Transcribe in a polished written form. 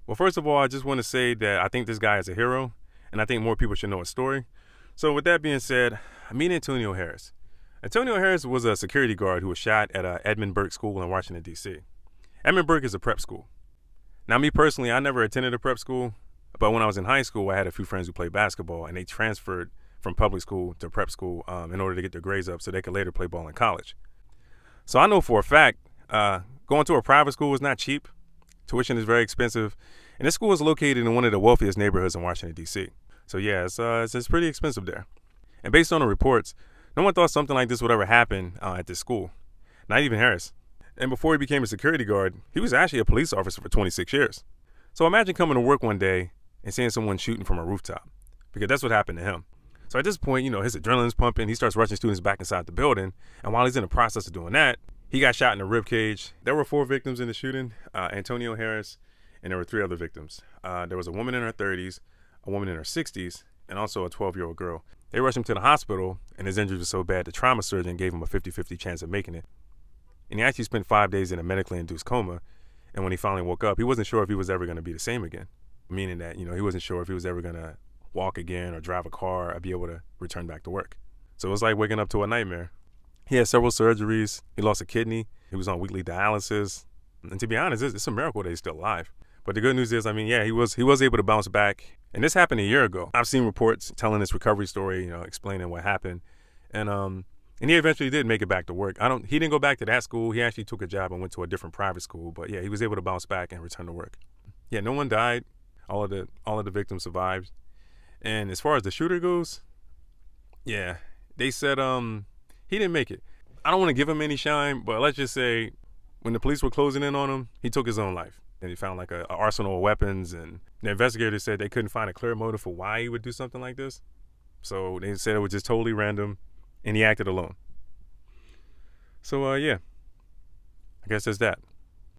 Well, first of all, I just want to say that I think this guy is a hero, and I think more people should know his story. So, with that being said, I meet Antonio Harris. Antonio Harris was a security guard who was shot at Edmund Burke School in Washington, D.C. Edmund Burke is a prep school. Now, me personally, I never attended a prep school, but when I was in high school, I had a few friends who played basketball, and they transferred from public school to prep school in order to get their grades up so they could later play ball in college. So I know for a fact going to a private school is not cheap. Tuition is very expensive, and this school is located in one of the wealthiest neighborhoods in Washington, D.C. So yeah, it's pretty expensive there. And based on the reports, no one thought something like this would ever happen at this school, not even Harris. And before he became a security guard, he was actually a police officer for 26 years. So imagine coming to work one day and seeing someone shooting from a rooftop, because that's what happened to him. So at this point, his adrenaline's pumping. He starts rushing students back inside the building. And while he's in the process of doing that, he got shot in the rib cage. There were 4 victims in the shooting, Antonio Harris, and there were 3 other victims. There was a woman in her 30s, a woman in her 60s, and also a 12-year-old girl. They rushed him to the hospital, and his injuries were so bad, the trauma surgeon gave him a 50-50 chance of making it. And he actually spent 5 days in a medically induced coma. And when he finally woke up, he wasn't sure if he was ever going to be the same again, meaning that, he wasn't sure if he was ever going to walk again or drive a car or be able to return back to work. So it was like waking up to a nightmare. He had several surgeries. He lost a kidney. He was on weekly dialysis. And to be honest, it's a miracle that he's still alive. But the good news is, he was able to bounce back. And this happened a year ago. I've seen reports telling his recovery story, explaining what happened. And he eventually did make it back to work. He didn't go back to that school. He actually took a job and went to a different private school. But yeah, he was able to bounce back and return to work. Yeah, no one died. All of the victims survived. And as far as the shooter goes, yeah, they said he didn't make it. I don't want to give him any shine, but let's just say when the police were closing in on him, he took his own life. And he found like an arsenal of weapons, and the investigators said they couldn't find a clear motive for why he would do something like this. So they said it was just totally random, and he acted alone. So yeah, I guess that's that.